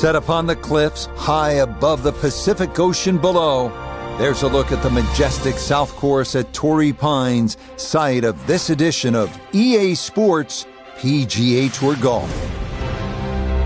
Set upon the cliffs, high above the Pacific Ocean below, there's a look at the majestic South Course at Torrey Pines, site of this edition of EA Sports PGA Tour Golf.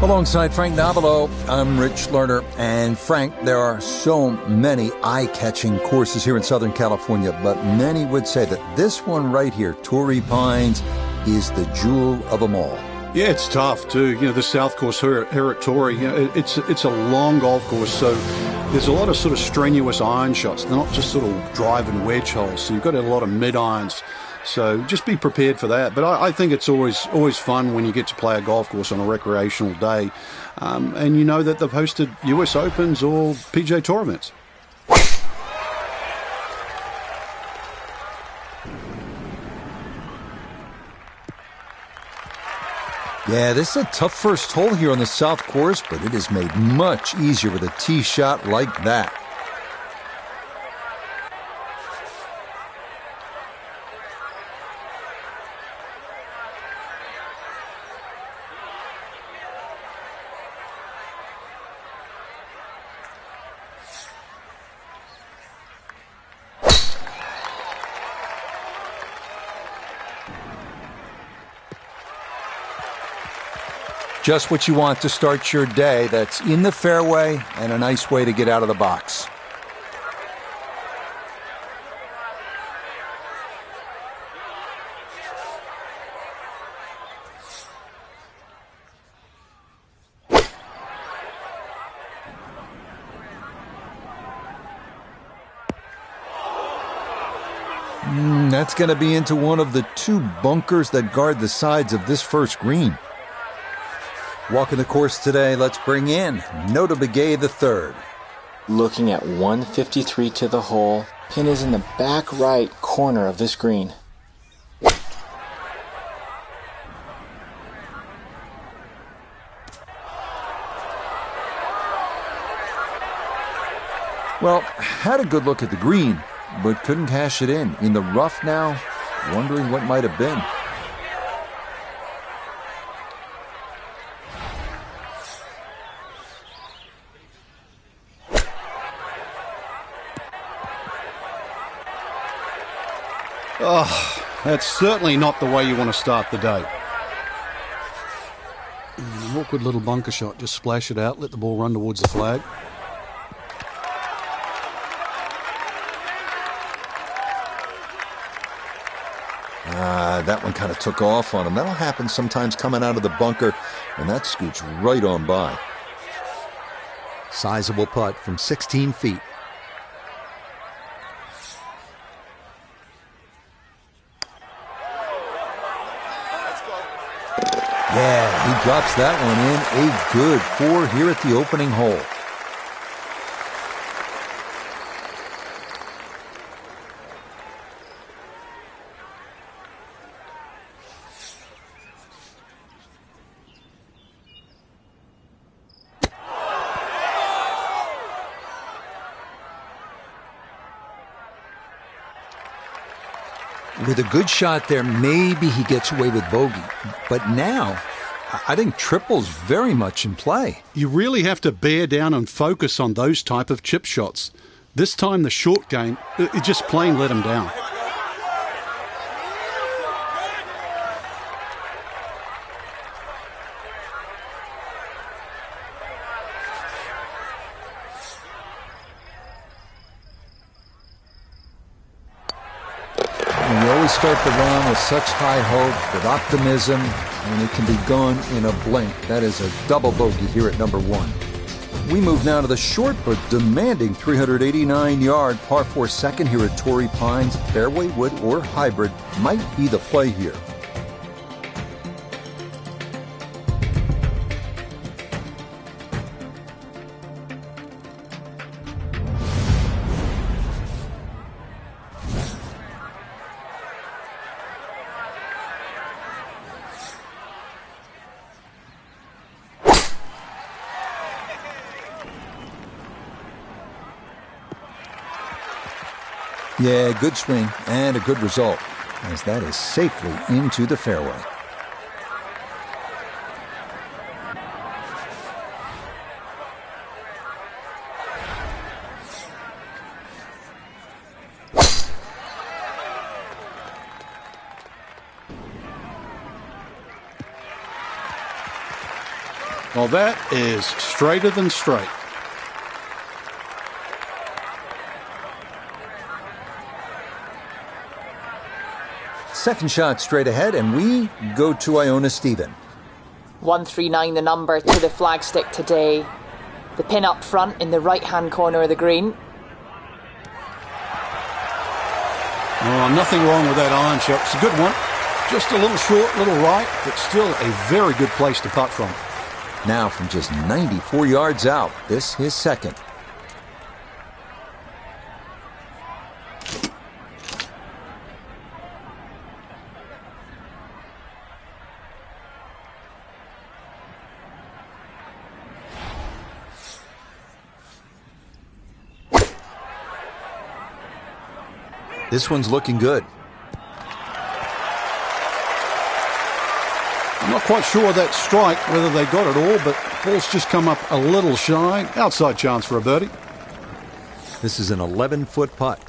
Alongside Frank Navalo, I'm Rich Lerner. And Frank, there are so many eye-catching courses here in Southern California, but many would say that this one right here, Torrey Pines, is the jewel of them all. Yeah, it's tough too. You know, the South Course here at Torrey, you know, it's a long golf course, so there's a lot of sort of strenuous iron shots. They're not just sort of drive and wedge holes, so you've got a lot of mid-irons. So just be prepared for that. But I think it's always fun when you get to play a golf course on a recreational day. And you know that they've hosted US Opens or PGA Tour events. Yeah, this is a tough first hole here on the South Course, but it is made much easier with a tee shot like that. Just what you want to start your day. That's in the fairway and a nice way to get out of the box. That's going to be into one of the two bunkers that guard the sides of this first green. Walking the course today, let's bring in Nota Begay III. Looking at 153 to the hole. Pin is in the back right corner of this green. Well, had a good look at the green, but couldn't cash it in. In the rough now, wondering what might have been. Oh, that's certainly not the way you want to start the day. An awkward little bunker shot. Just splash it out, let the ball run towards the flag. That one kind of took off on him. That'll happen sometimes coming out of the bunker, and that scoots right on by. Sizable putt from 16 feet. Yeah, he drops that one in. A good 4 here at the opening hole. With a good shot there, maybe he gets away with bogey. But now, I think triple's very much in play. You really have to bear down and focus on those type of chip shots. This time the short game, it just plain let him down. You always start the round with such high hope, with optimism, and it can be gone in a blink. That is a double bogey here at number 1. We move now to the short but demanding 389-yard par 4 second here at Torrey Pines. Fairway, wood, or hybrid might be the play here. Yeah, good swing and a good result, as that is safely into the fairway. Well, that is straighter than straight. Second shot straight ahead, and we go to Iona Stephen. 139 the number to the flagstick today. The pin up front in the right-hand corner of the green. Oh, nothing wrong with that iron shot. It's a good one. Just a little short, little right, but still a very good place to putt from. Now from just 94 yards out, this his second. This one's looking good. I'm not quite sure that strike, whether they got it all, but ball's just come up a little shy. Outside chance for a birdie. This is an 11-foot putt.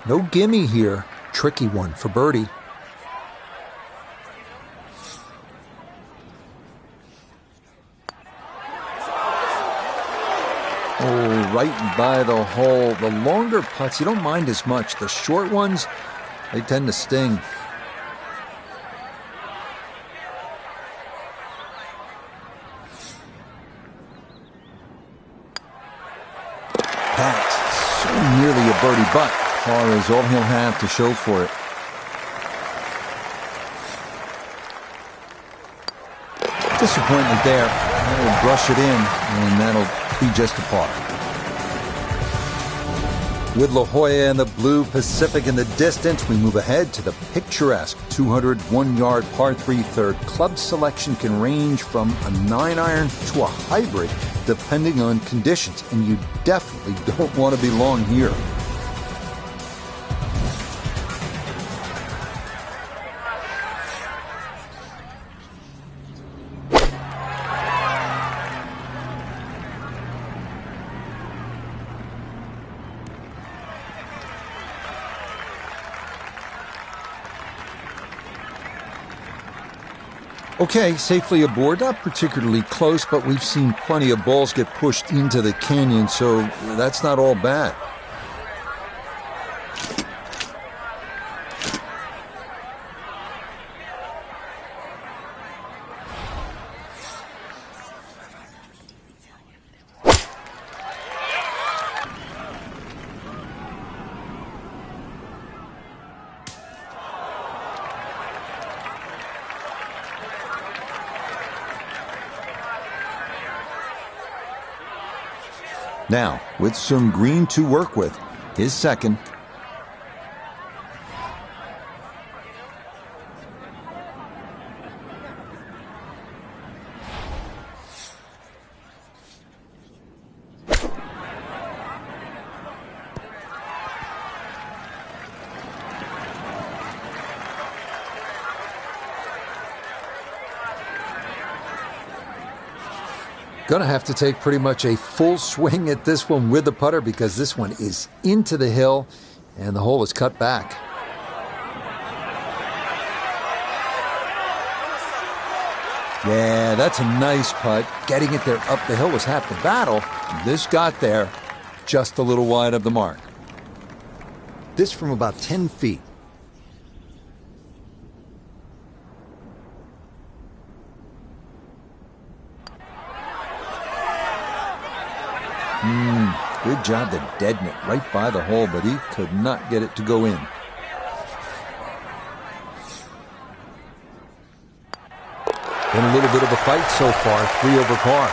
No gimme here. Tricky one for birdie. Oh, right by the hole. The longer putts, you don't mind as much. The short ones, they tend to sting. That's so nearly a birdie, but par is all he'll have to show for it. Disappointment there. He'll brush it in, and that'll be just a par. With La Jolla and the Blue Pacific in the distance, we move ahead to the picturesque 201-yard par 3 third. Club selection can range from a 9-iron to a hybrid, depending on conditions, and you definitely don't want to be long here. Okay, safely aboard, not particularly close, but we've seen plenty of balls get pushed into the canyon, so that's not all bad. Now, with some green to work with, his second. Gonna have to take pretty much a full swing at this one with the putter because this one is into the hill and the hole is cut back. Yeah, that's a nice putt. Getting it there up the hill was half the battle. This got there just a little wide of the mark. This from about 10 feet. Good job to deaden it right by the hole, but he could not get it to go in. Been a little bit of a fight so far, 3 over par.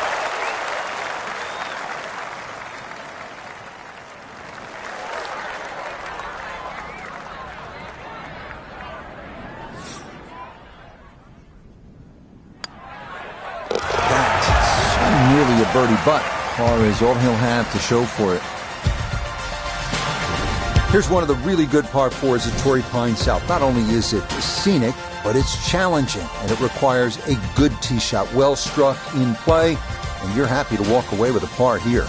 That's so nearly a birdie, but par is all he'll have to show for it. Here's one of the really good par fours at Torrey Pines South. Not only is it scenic, but it's challenging, and it requires a good tee shot, well struck in play, and you're happy to walk away with a par here.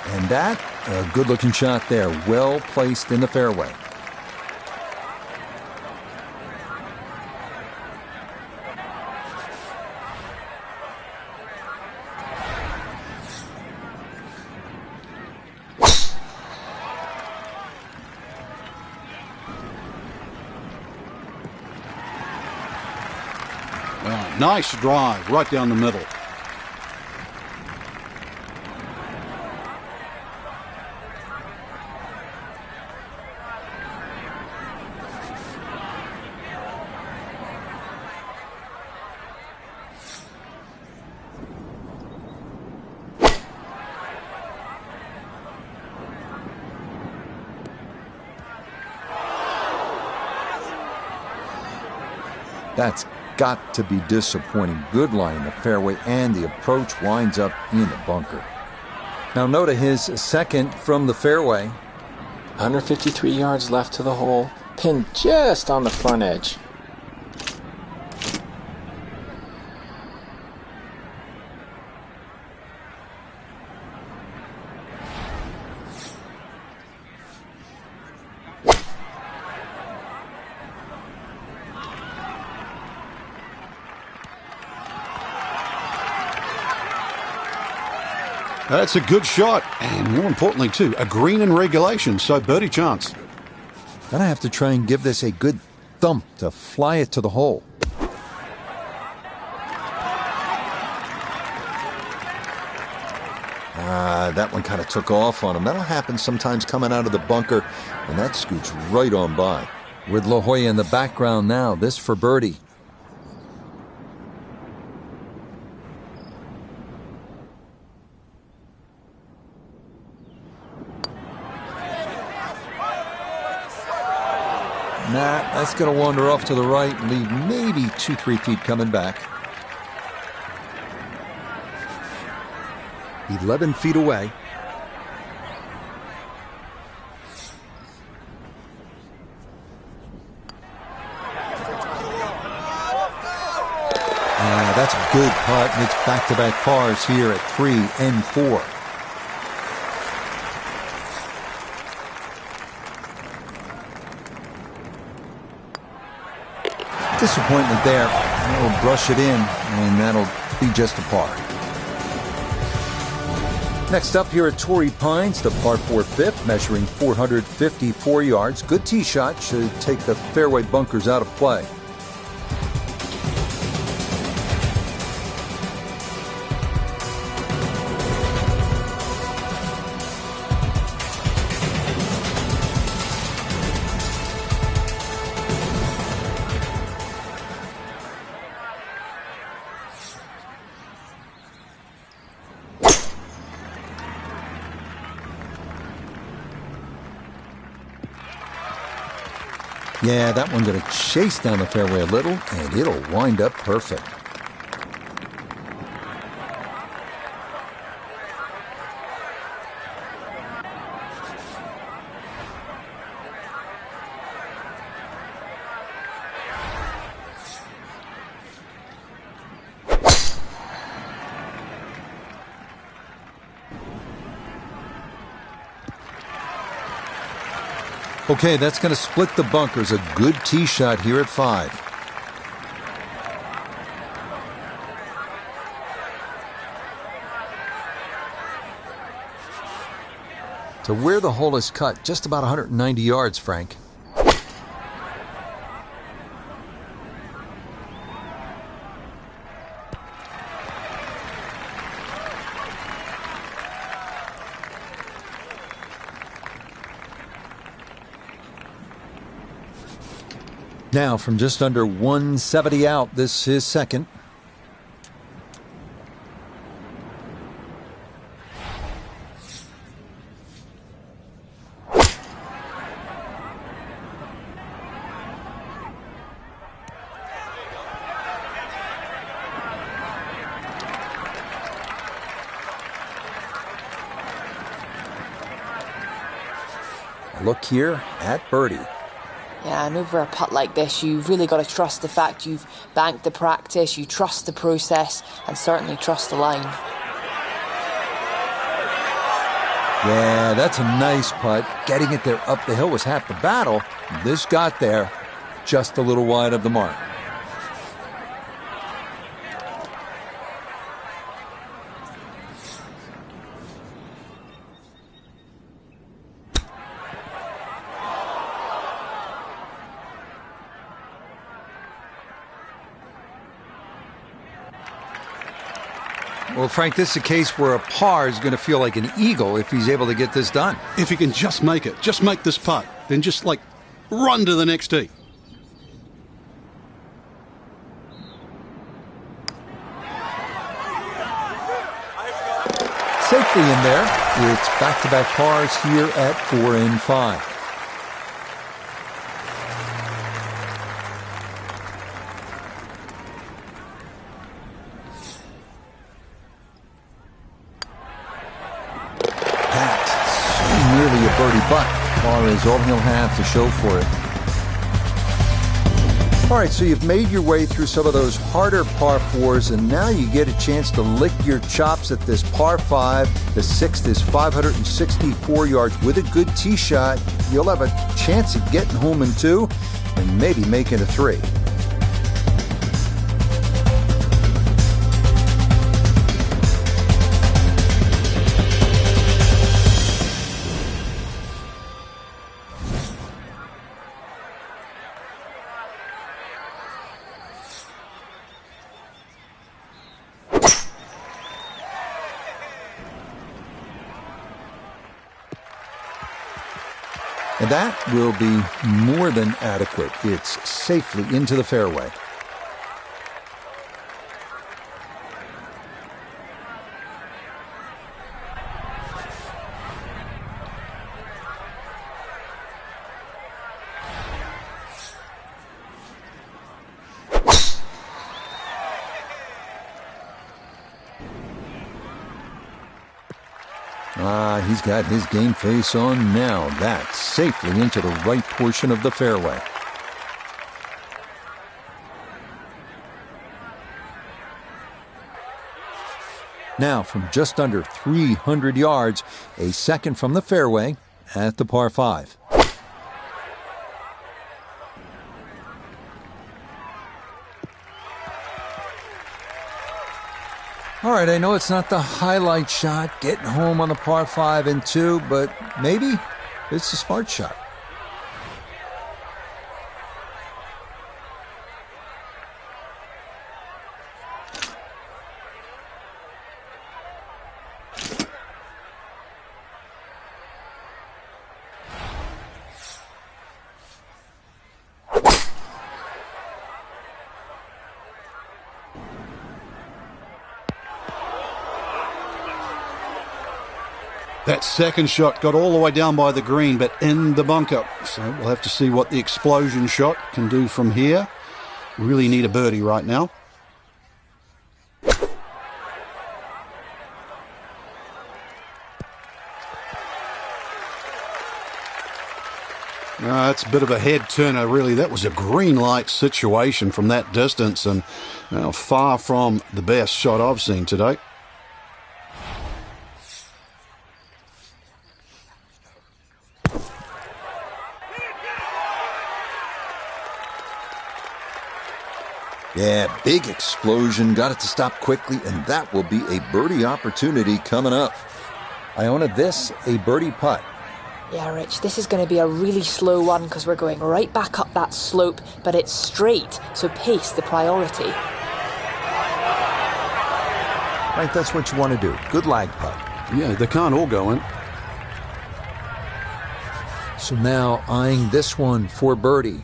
And that, a good-looking shot there, well placed in the fairway. Well, nice drive right down the middle. That's got to be disappointing. Good lie in the fairway, and the approach winds up in the bunker. Now Noda, his second from the fairway. 153 yards left to the hole. Pin just on the front edge. That's a good shot, and more importantly, too, a green in regulation, so birdie chance. Gonna have to try and give this a good thump to fly it to the hole. That one kind of took off on him. That'll happen sometimes coming out of the bunker, and that scoots right on by. With La Jolla in the background now, this for birdie. That's going to wander off to the right and leave maybe 2-3 feet coming back. 11 feet away. That's a good putt, and it's back-to-back pars here at 3 and 4. Disappointment there. That'll brush it in, and that'll be just a par. Next up here at Torrey Pines, the par 4 fifth, measuring 454 yards. Good tee shot, should take the fairway bunkers out of play. Yeah, that one going to chase down the fairway a little, and it'll wind up perfect. Okay, that's going to split the bunkers. A good tee shot here at 5. To where the hole is cut, just about 190 yards, Frank. Now, from just under 170 out, this is second. Look here at birdie. Yeah, and over a putt like this, you've really got to trust the fact you've banked the practice, you trust the process, and certainly trust the line. Yeah, that's a nice putt. Getting it there up the hill was half the battle. This got there just a little wide of the mark. Well, Frank, this is a case where a par is going to feel like an eagle if he's able to get this done. If he can just make it, just make this putt, then just run to the next tee. Safely in there. It's back-to-back pars here at 4 and 5. Nearly a birdie putt. Par is all he'll have to show for it. All right, so you've made your way through some of those harder par 4s, and now you get a chance to lick your chops at this par 5. The sixth is 564 yards with a good tee shot. You'll have a chance of getting home in 2 and maybe making a 3. And that will be more than adequate. It's safely into the fairway. He's got his game face on now. That's safely into the right portion of the fairway. Now, from just under 300 yards, a second from the fairway at the par 5. All right, I know it's not the highlight shot, getting home on the par 5 and 2, but maybe it's a smart shot. That second shot got all the way down by the green, but in the bunker. So we'll have to see what the explosion shot can do from here. Really need a birdie right now. That's a bit of a head turner, really. That was a green light situation from that distance, and far from the best shot I've seen today. Yeah, big explosion, got it to stop quickly, and that will be a birdie opportunity coming up. Iona, this a birdie putt. Yeah, Rich, this is going to be a really slow one because we're going right back up that slope, but it's straight, so pace the priority. Right, that's what you want to do. Good lag putt. Yeah, they can't all go in. So now eyeing this one for birdie.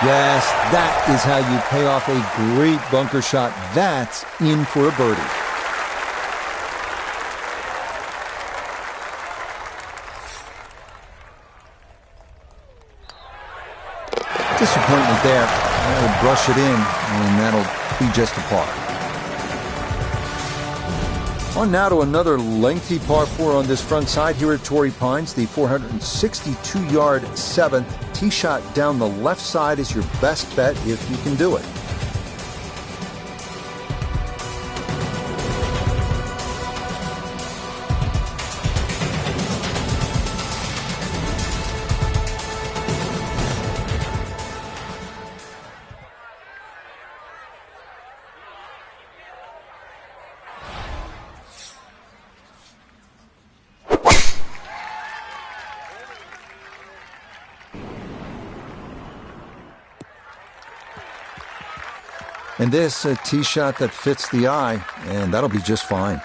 Yes, that is how you pay off a great bunker shot. That's in for a birdie. Disappointment there. That'll brush it in, and that'll be just a par. On now to another lengthy par 4 on this front side here at Torrey Pines. The 462-yard 7th. Tee shot down the left side is your best bet if you can do it. And this, a tee shot that fits the eye, and that'll be just fine.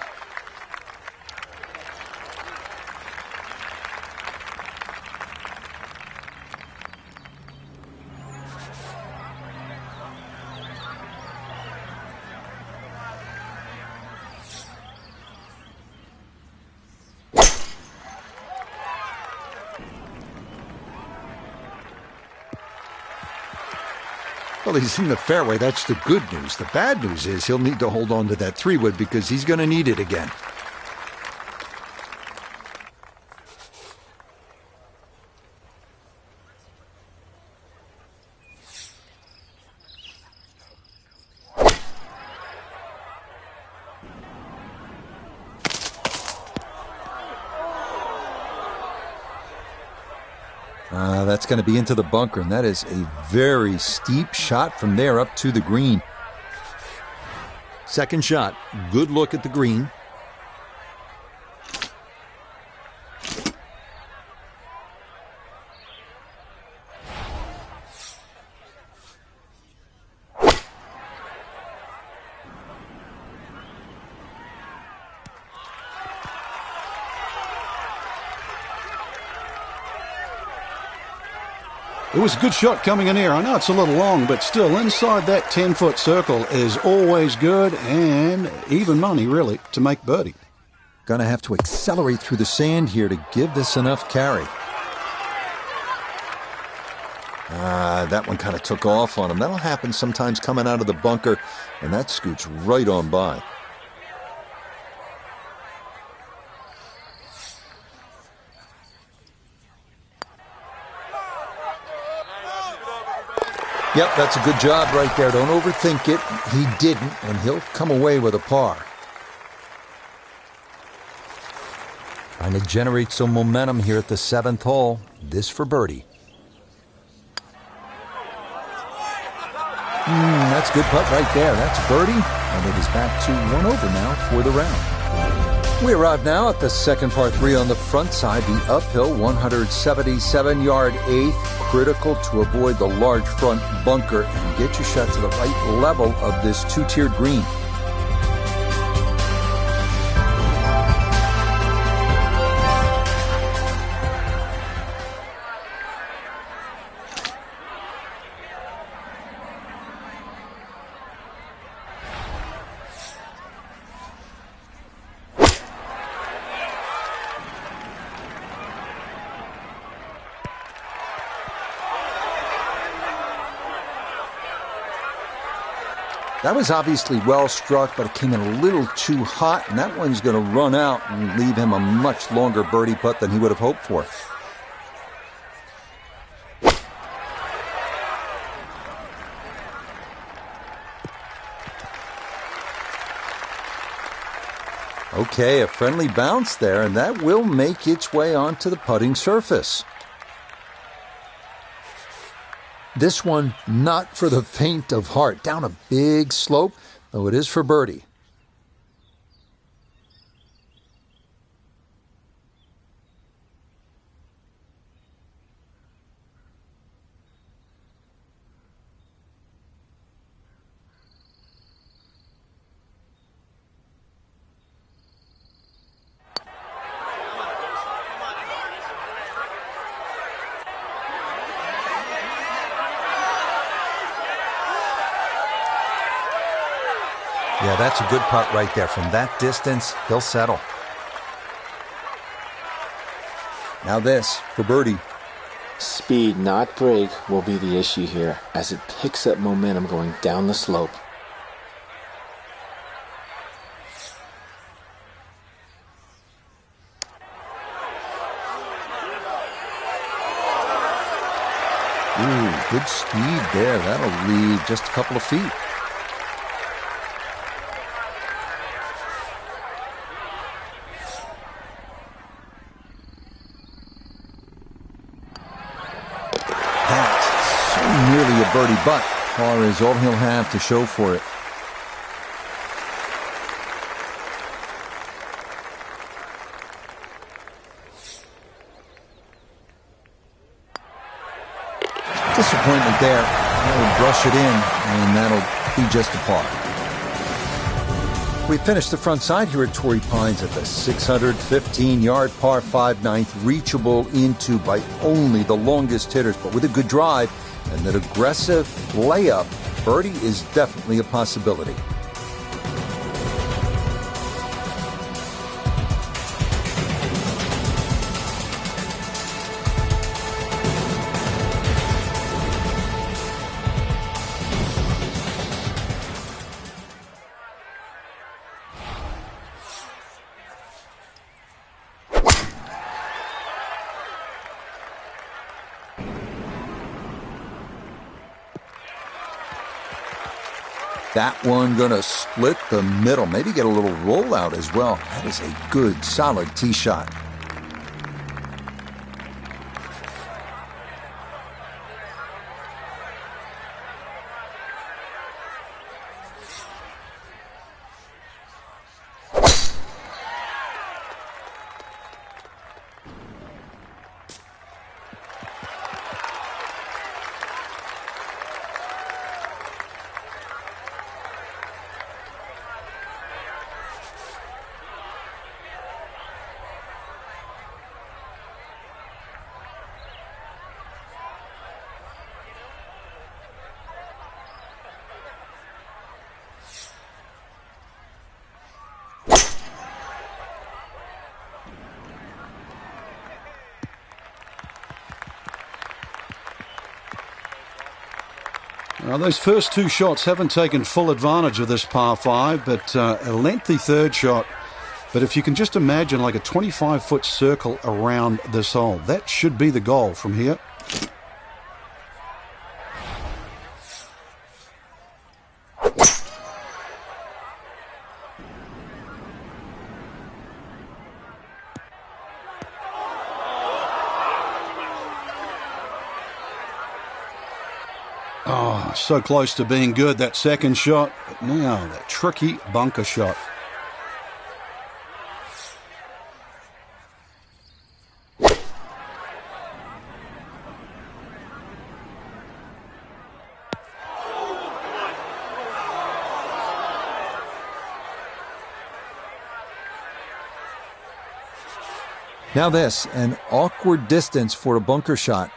Well, he's in the fairway. That's the good news. The bad news is he'll need to hold on to that 3-wood because he's going to need it again. That's going to be into the bunker, and that is a very steep shot from there up to the green. Second shot, good look at the green. It was a good shot coming in here. I know it's a little long, but still inside that 10-foot circle is always good and even money, really, to make birdie. Gonna have to accelerate through the sand here to give this enough carry. That one kind of took off on him. That'll happen sometimes coming out of the bunker, and that scoots right on by. Yep, that's a good job right there. Don't overthink it. He didn't, and he'll come away with a par. Trying to generate some momentum here at the 7th hole. This for birdie. That's a good putt right there. That's birdie, and it is back to 1 over now for the round. We arrive now at the second par 3 on the front side, the uphill 177-yard 8th. Critical to avoid the large front bunker and get your shot to the right level of this 2-tiered green. That was obviously well struck, but it came in a little too hot, and that one's going to run out and leave him a much longer birdie putt than he would have hoped for. Okay, a friendly bounce there, and that will make its way onto the putting surface. This one, not for the faint of heart. Down a big slope, though it is for birdie. Yeah, that's a good putt right there. From that distance, he'll settle. Now this for birdie. Speed, not break, will be the issue here as it picks up momentum going down the slope. Ooh, good speed there. That'll leave just a couple of feet. That's so nearly a birdie, but par is all he'll have to show for it. Disappointment there. That'll brush it in, and that'll be just a par. We finished the front side here at Torrey Pines at the 615-yard par 5 ninth, reachable into by only the longest hitters, but with a good drive and an aggressive layup, birdie is definitely a possibility. That one gonna split the middle, maybe get a little rollout as well. That is a good, solid tee shot. Now, those first two shots haven't taken full advantage of this par 5, but a lengthy third shot. But if you can just imagine like a 25-foot circle around this hole, that should be the goal from here. Oh, so close to being good, that second shot. But now that tricky bunker shot. Now this, an awkward distance for a bunker shot.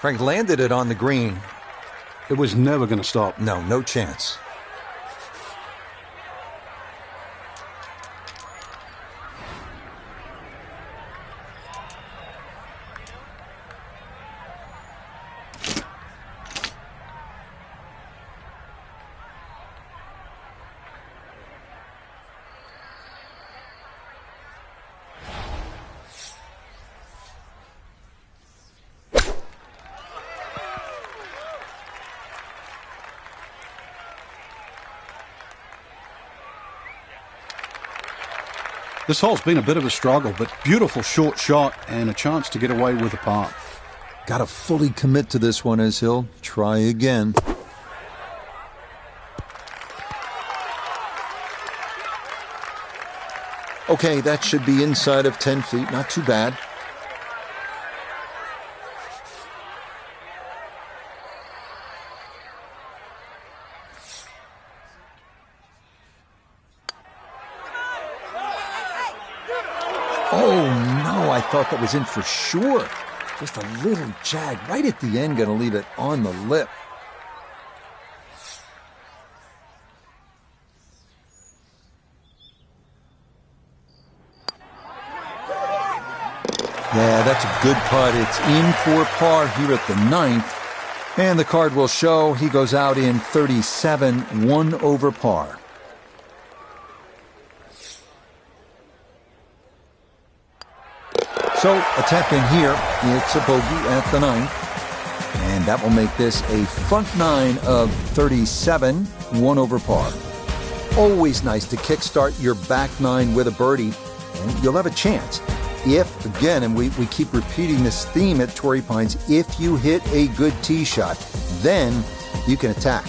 Frank landed it on the green. It was never going to stop. No, no chance. This hole's been a bit of a struggle, but beautiful short shot and a chance to get away with a par. Got to fully commit to this one as he'll try again. Okay, that should be inside of 10 feet. Not too bad. Oh, no, I thought that was in for sure. Just a little jag right at the end, gonna leave it on the lip. Yeah, that's a good putt. It's in for par here at the 9th. And the card will show he goes out in 37, 1 over par. So, a tap in here. It's a bogey at the 9th. And that will make this a front 9 of 37, 1 over par. Always nice to kickstart your back 9 with a birdie, and you'll have a chance. If, again, and we keep repeating this theme at Torrey Pines, if you hit a good tee shot, then you can attack.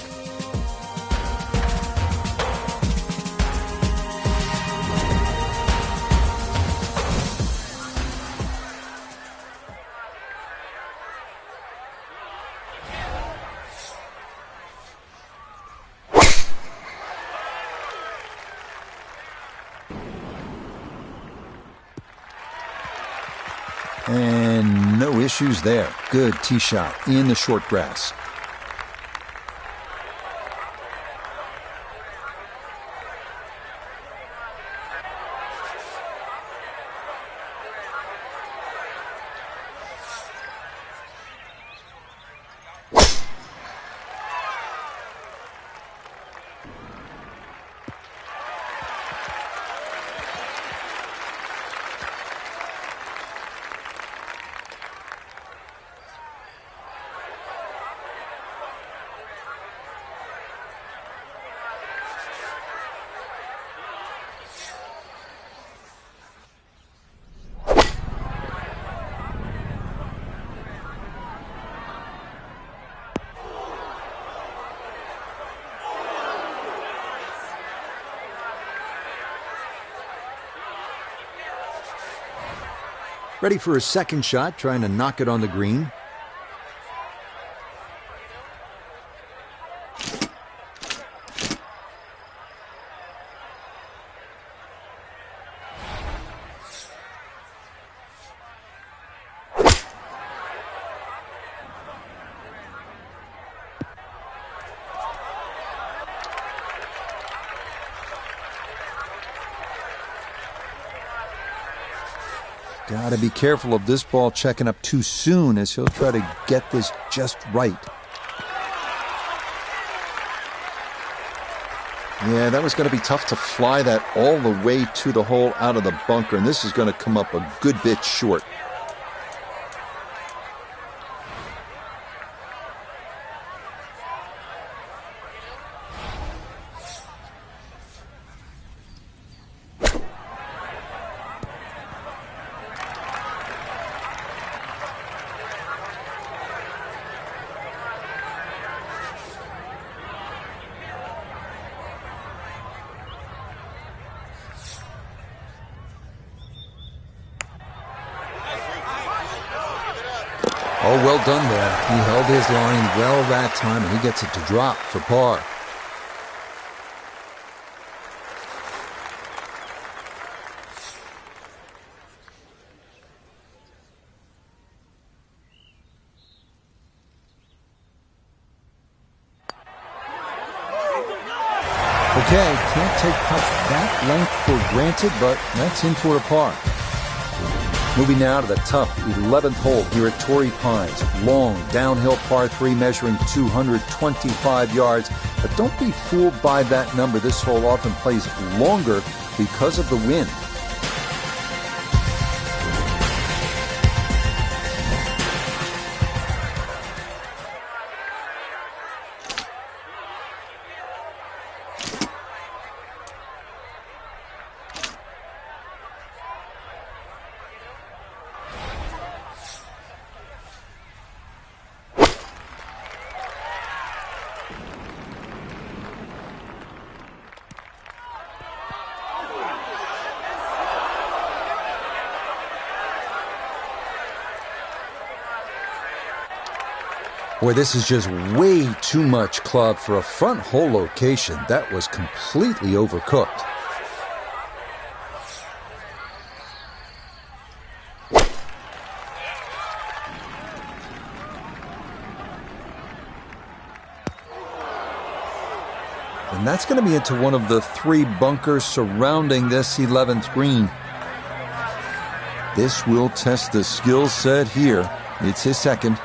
And no issues there. Good tee shot in the short grass. Ready for a second shot, trying to knock it on the green. Got to be careful of this ball checking up too soon, as he'll try to get this just right. Yeah, that was going to be tough to fly that all the way to the hole out of the bunker, and this is going to come up a good bit short. Oh, well done there. He held his line well that time, and he gets it to drop for par. Okay, can't take putts that length for granted, but that's in for a par. Moving now to the tough 11th hole here at Torrey Pines. Long downhill par 3 measuring 225 yards. But don't be fooled by that number. This hole often plays longer because of the wind. Boy, this is just way too much club for a front hole location. That was completely overcooked. And that's going to be into one of the 3 bunkers surrounding this 11th green. This will test the skill set here. It's his second.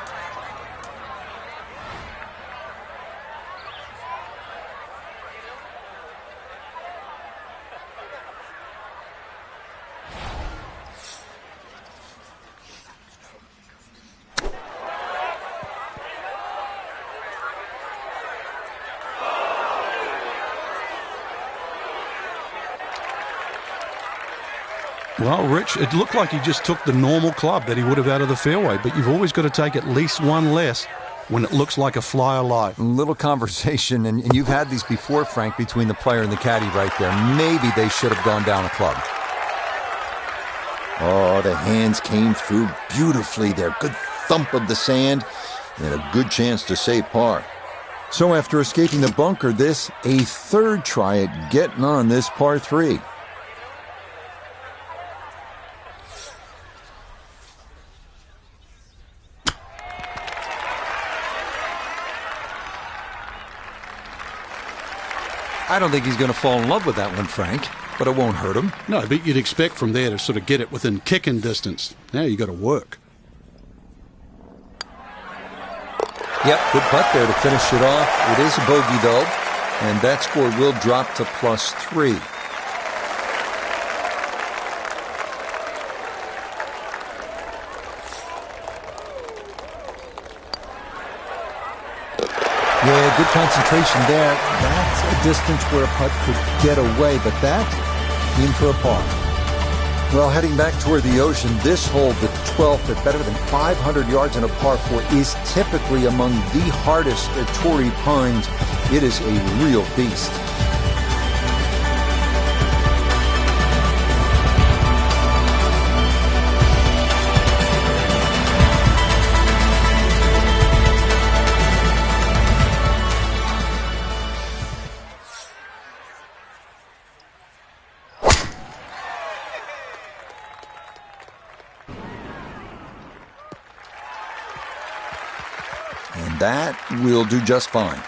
Well, Rich, it looked like he just took the normal club that he would have out of the fairway, but you've always got to take at least one less when it looks like a fly alive. A little conversation, and you've had these before, Frank, between the player and the caddy right there. Maybe they should have gone down a club. Oh, the hands came through beautifully there. Good thump of the sand and a good chance to save par. So after escaping the bunker, this a third try at getting on this par 3. I don't think he's going to fall in love with that one, Frank, but it won't hurt him. No, but you'd expect from there to sort of get it within kicking distance. Now you got to work. Yep, good putt there to finish it off. It is a bogey, though, and that score will drop to +3. Yeah, good concentration there. That's a distance where a putt could get away, but that in for a par. Well, heading back toward the ocean, this hole, the 12th at better than 500 yards in a par 4, is typically among the hardest at Torrey Pines. It is a real beast. And that will do just fine.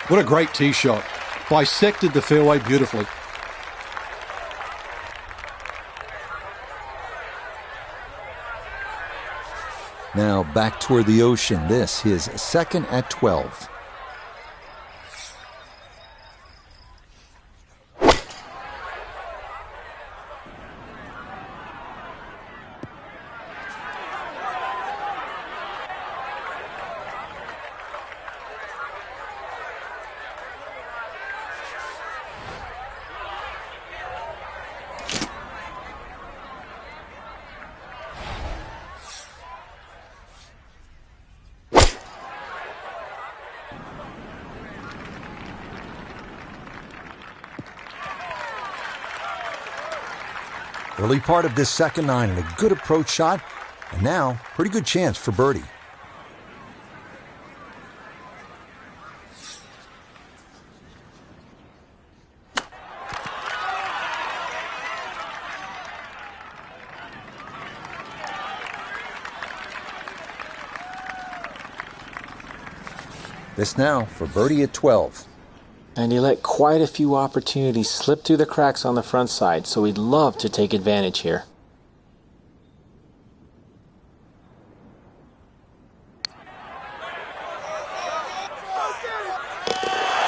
What a great tee shot. Bisected the fairway beautifully. Now back toward the ocean. This his second at 12. Early part of this second 9 and a good approach shot, and now pretty good chance for birdie. This now for birdie at 12. And he let quite a few opportunities slip through the cracks on the front side, so he'd love to take advantage here.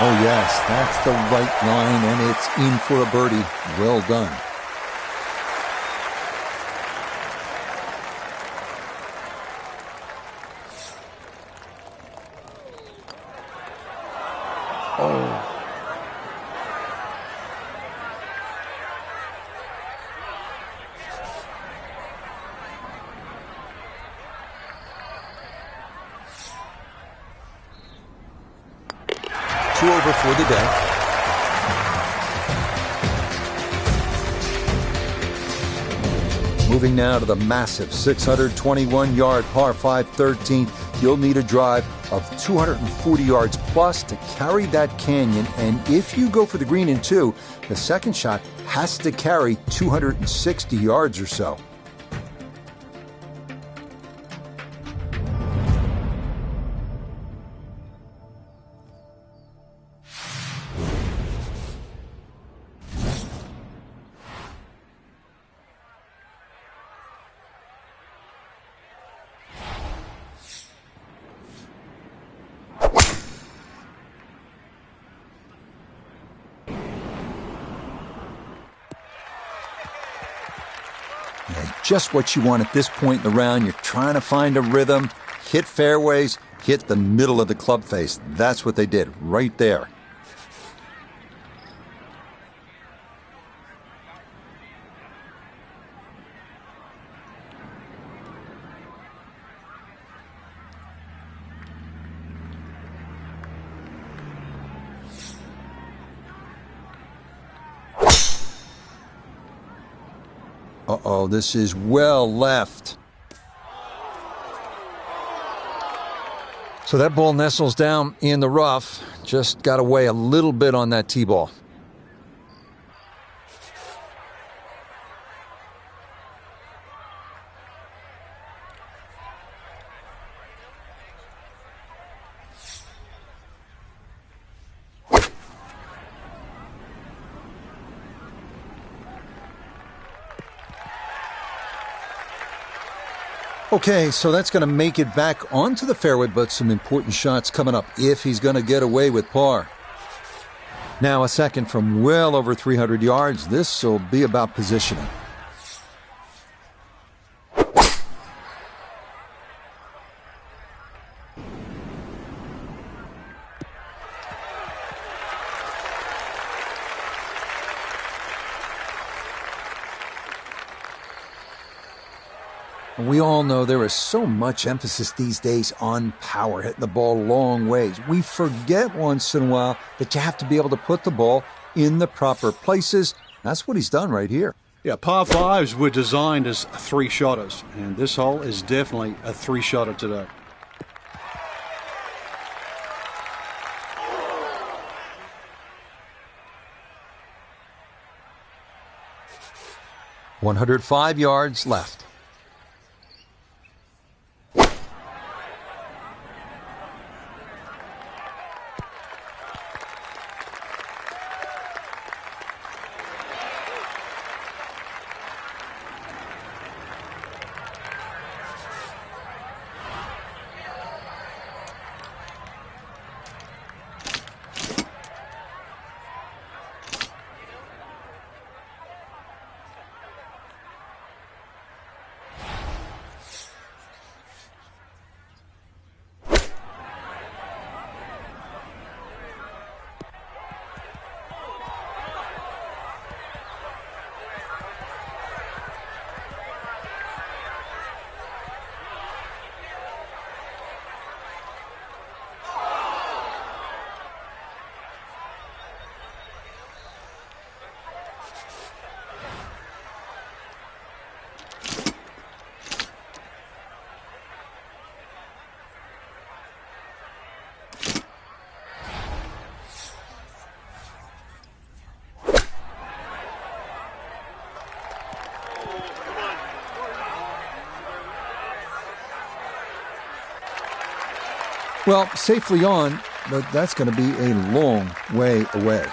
Oh yes, that's the right line, and it's in for a birdie. Well done. Oh. 2 over for the day. Moving now to the massive 621-yard par 5 13th. You'll need a drive of 240 yards plus to carry that canyon. And if you go for the green in 2, the second shot has to carry 260 yards or so. Just what you want at this point in the round. You're trying to find a rhythm, hit fairways, hit the middle of the club face. That's what they did right there. Uh-oh, this is well left. So that ball nestles down in the rough. Just got to weigh a little bit on that tee ball. Okay, so that's going to make it back onto the fairway, but some important shots coming up if he's going to get away with par. Now a second from well over 300 yards. This will be about positioning. We all know there is so much emphasis these days on power, hitting the ball long ways. We forget once in a while that you have to be able to put the ball in the proper places. That's what he's done right here. Yeah, par 5s were designed as 3-shotters, and this hole is definitely a 3-shotter today. $105 yards left. Well, safely on, but that's going to be a long way away.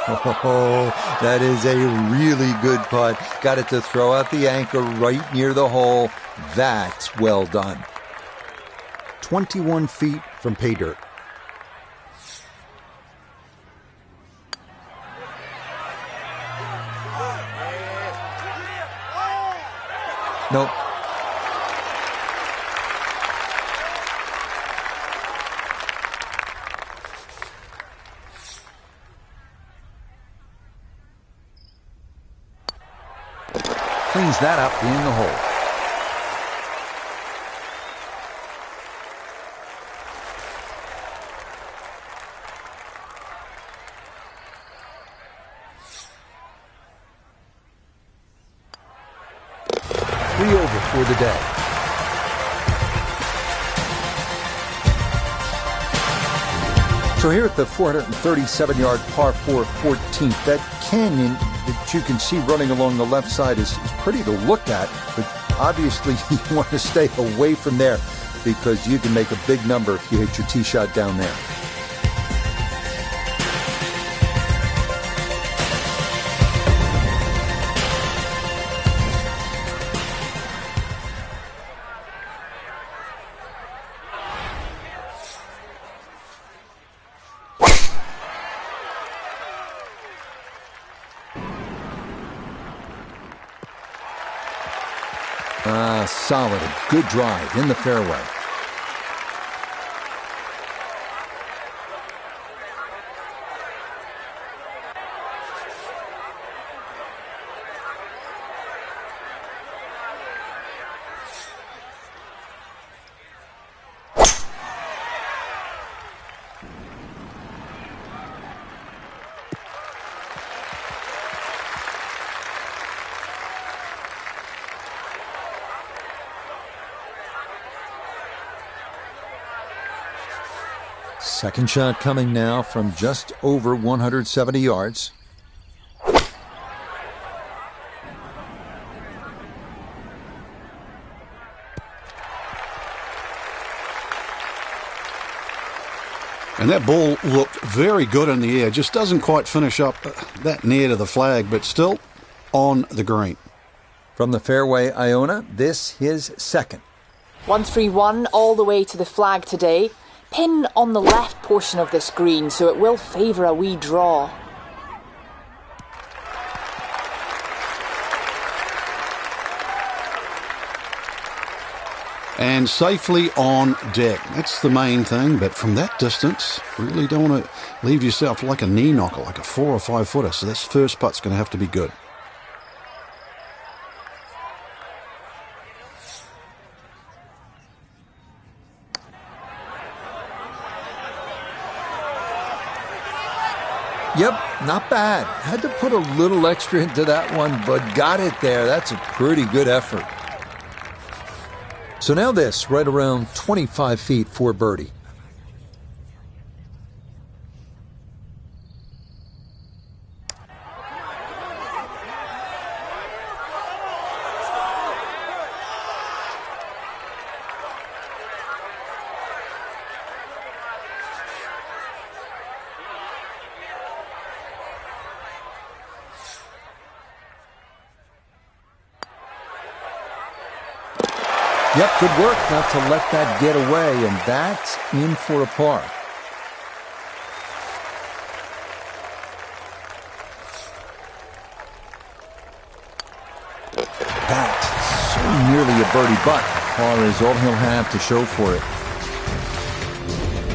Oh, that is a really good putt. Got it to throw out the anchor right near the hole. That's well done. 21 feet from pay dirt. Nope. Cleans that up in the hole. Three over for the day. So here at the 437-yard par 4 14th, that canyon that you can see running along the left side is pretty to look at, but obviously you want to stay away from there because you can make a big number if you hit your tee shot down there. Solid, a good drive in the fairway. Second shot coming now from just over 170 yards. And that ball looked very good in the air. Just doesn't quite finish up that near to the flag, but still on the green. From the fairway, Iona, this his second. 1-3-1 all the way to the flag today. Pin on the left portion of this green, so it will favour a wee draw. And safely on deck. That's the main thing, but from that distance, really don't want to leave yourself like a knee knocker, like a 4 or 5 footer. So this first putt's going to have to be good. Yep, not bad. Had to put a little extra into that one, but got it there. That's a pretty good effort. So now this, right around 25 feet for birdie. Yep, good work not to let that get away, and that's in for a par. That, so nearly a birdie, but par is all he'll have to show for it.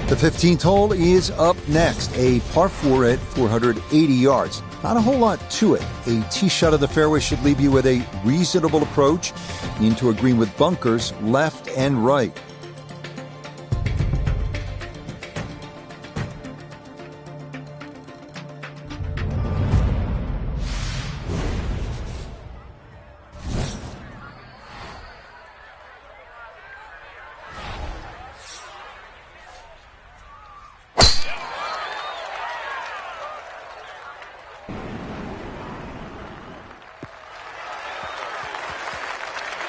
The 15th hole is up next, a par 4 at 480 yards. Not a whole lot to it. A tee shot of the fairway should leave you with a reasonable approach into a green with bunkers left and right.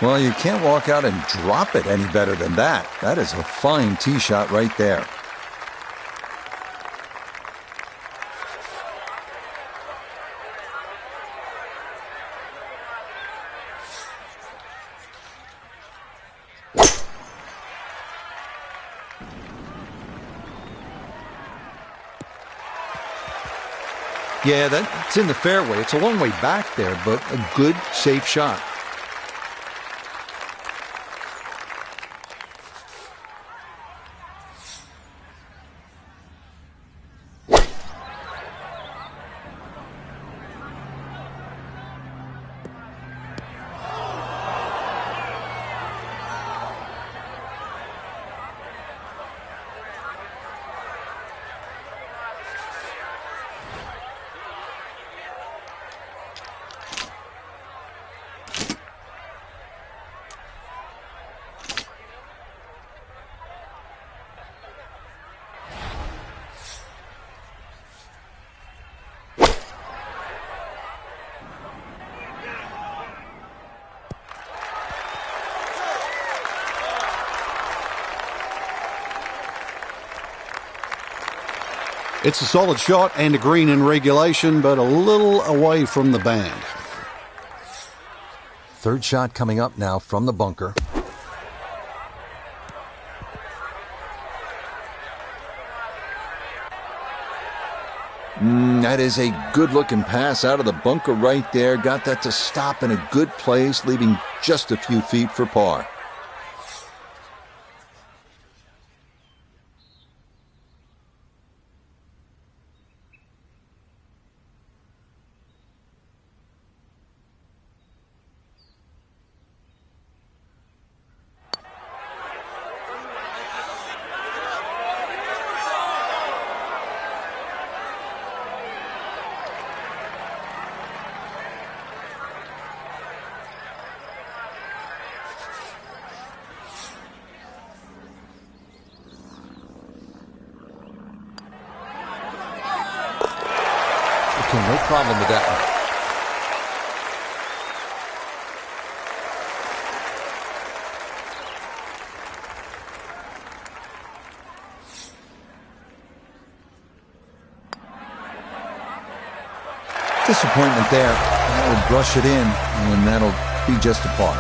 Well, you can't walk out and drop it any better than that. That is a fine tee shot right there. Yeah, that's in the fairway. It's a long way back there, but a good, safe shot. It's a solid shot and a green in regulation, but a little away from the band. Third shot coming up now from the bunker. That is a good-looking pass out of the bunker right there. Got that to stop in a good place, leaving just a few feet for par. Okay, no problem with that one. Disappointment there. That'll brush it in, and that'll be just a par.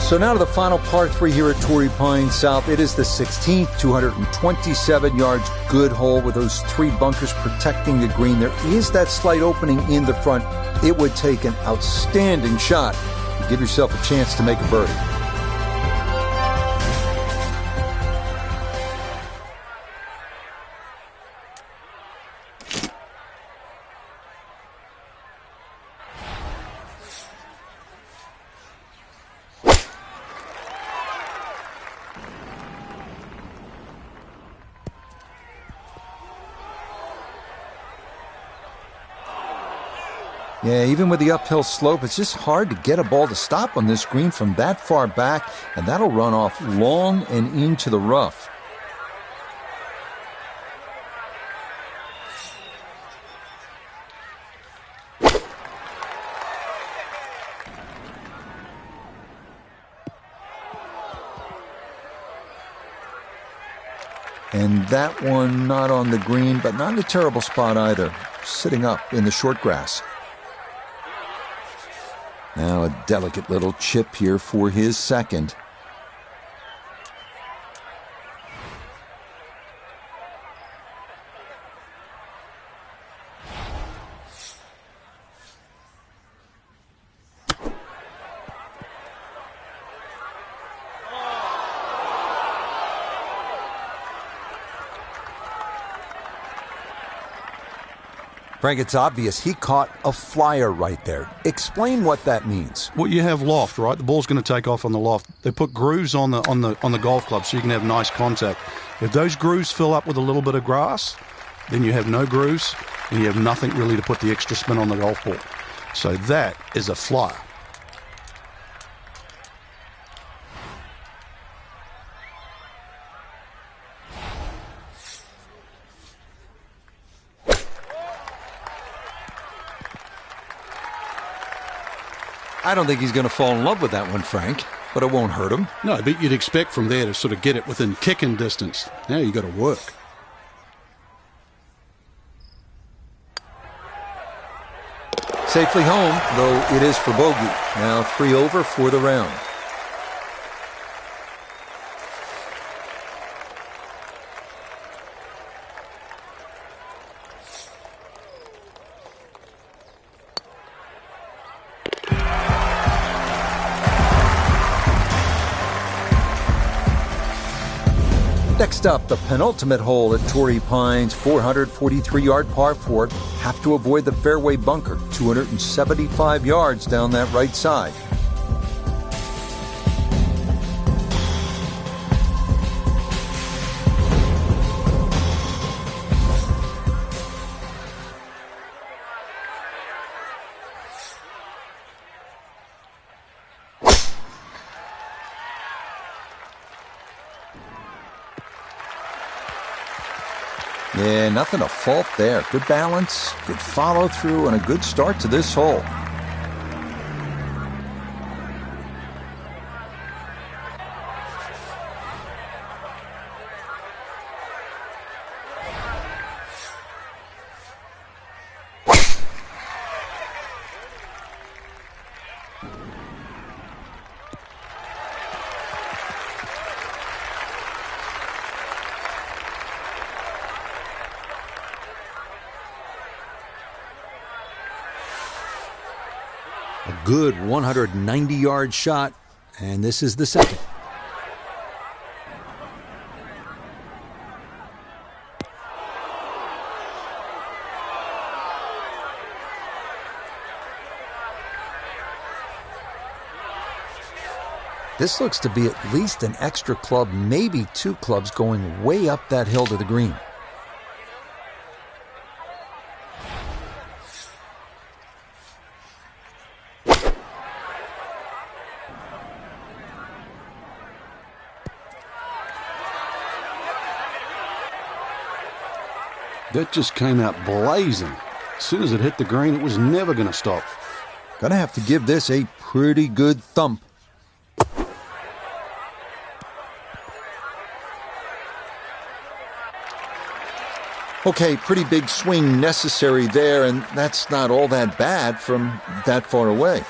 So now to the final par 3 here at Torrey Pines South. It is the 16th, 227 yards, good hole with those 3 bunkers protecting the green. There is that slight opening in the front. It would take an outstanding shot to give yourself a chance to make a birdie. Yeah, even with the uphill slope, it's just hard to get a ball to stop on this green from that far back, and that'll run off long and into the rough. And that one not on the green, but not in a terrible spot either, sitting up in the short grass. Now a delicate little chip here for his second. Frank, it's obvious he caught a flyer right there. Explain what that means. Well, you have loft, right? The ball's going to take off on the loft. They put grooves on the golf club so you can have nice contact. If those grooves fill up with a little bit of grass, then you have no grooves and you have nothing really to put the extra spin on the golf ball. So that is a flyer. I don't think he's going to fall in love with that one, Frank, but it won't hurt him. No, but you'd expect from there to sort of get it within kicking distance. Now you got to work. Safely home, though it is for bogey. Now 3 over for the round. Next up, the penultimate hole at Torrey Pines, 443-yard par 4. Have to avoid the fairway bunker, 275 yards down that right side. Yeah, nothing to fault there. Good balance, good follow through, and a good start to this hole. good 190-yard shot, and this is the second. This looks to be at least an extra club, maybe 2 clubs going way up that hill to the green. That just came out blazing. As soon as it hit the green, it was never going to stop. Gonna have to give this a pretty good thump. Okay, pretty big swing necessary there, and that's not all that bad from that far away.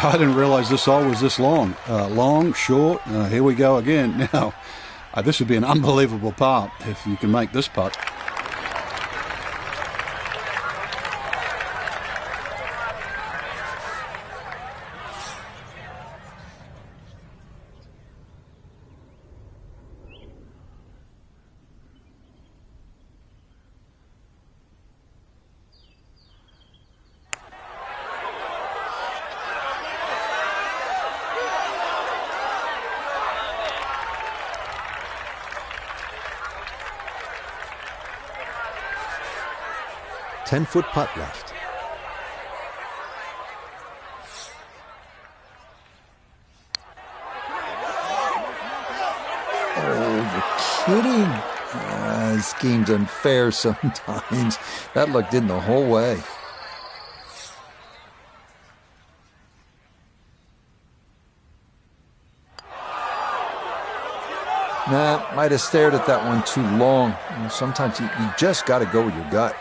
I didn't realize this hole was this long. Long, short, here we go again. Now, this would be an unbelievable par if you can make this putt. Ten-foot putt left. Oh, you're kidding. This game's unfair sometimes. That looked in the whole way. Nah, might have stared at that one too long. Sometimes you just got to go with your gut.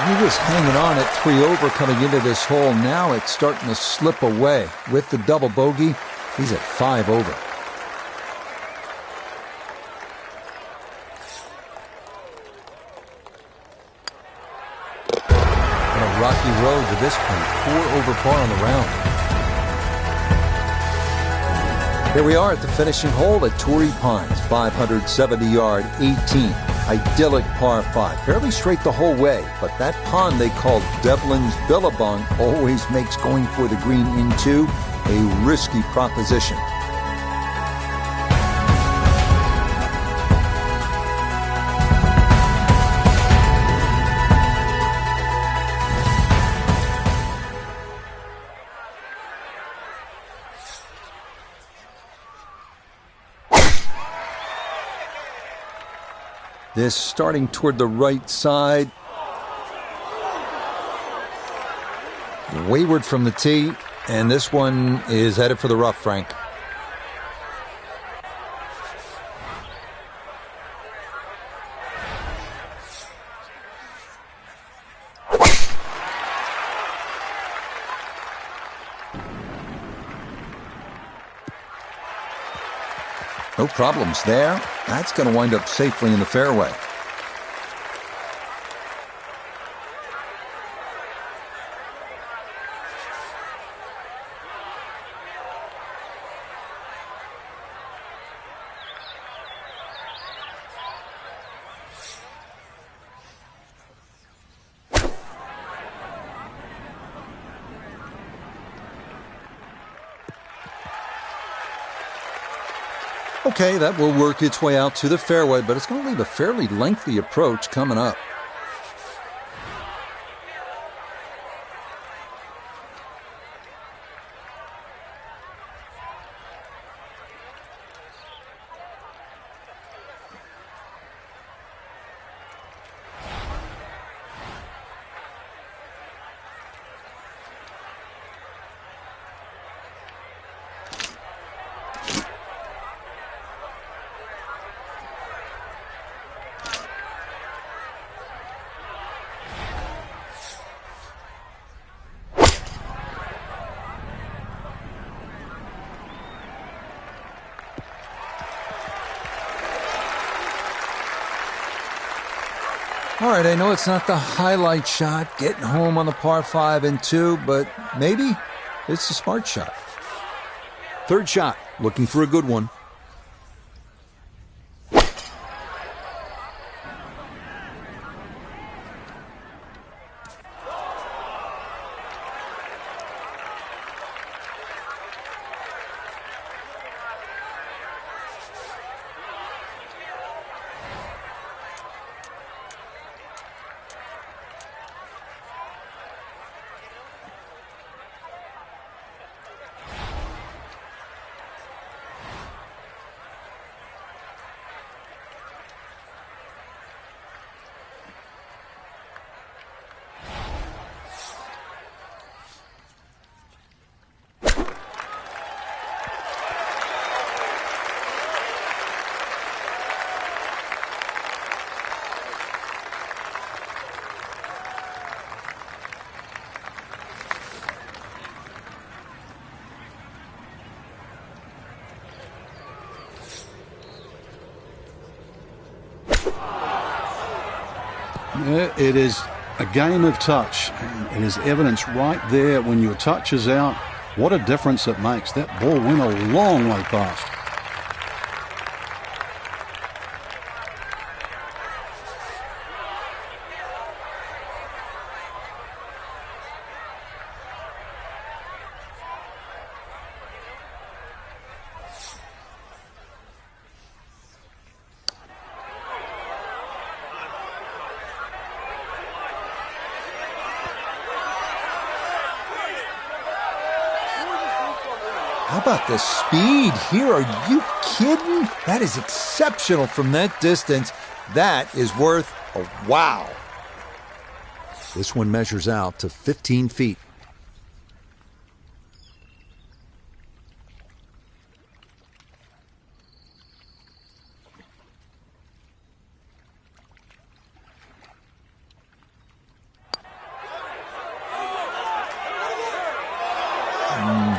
He was hanging on at 3 over coming into this hole. Now it's starting to slip away. With the double bogey, he's at 5 over. On a rocky road to this point, 4 over par on the round. Here we are at the finishing hole at Torrey Pines, 570-yard 18. Idyllic par 5. Fairly straight the whole way, but that pond they call Devlin's Billabong always makes going for the green into a risky proposition. This starting toward the right side. Wayward from the tee, and this one is headed for the rough, Frank. No problems there. That's going to wind up safely in the fairway. Okay, that will work its way out to the fairway, but it's going to leave a fairly lengthy approach coming up. All right, I know it's not the highlight shot, getting home on the par 5 and 2, but maybe it's a smart shot. Third shot, looking for a good one. It is a game of touch. It is evidence right there when your touch is out. What a difference it makes. That ball went a long way past. How about the speed here? Are you kidding? That is exceptional from that distance. That is worth a wow. This one measures out to 15 feet.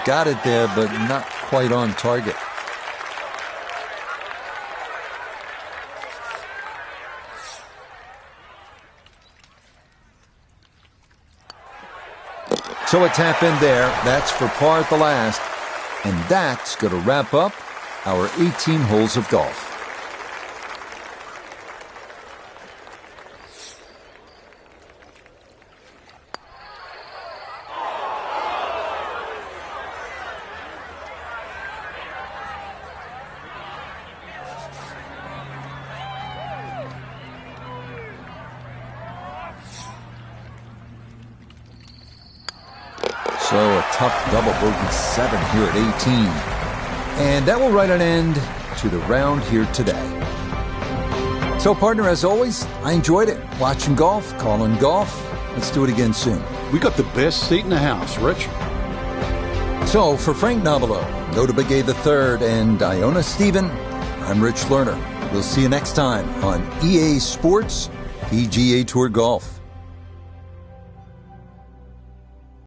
Got it there, but not quite on target. So a tap in there. That's for par at the last. And that's going to wrap up our 18 holes of golf. So a tough double bogey 7 here at 18. And that will write an end to the round here today. So partner, as always, I enjoyed it. Watching golf, calling golf. Let's do it again soon. We got the best seat in the house, Rich. So for Frank Nobilo, Noda Begay III, and Iona Stephen, I'm Rich Lerner. We'll see you next time on EA Sports PGA Tour Golf.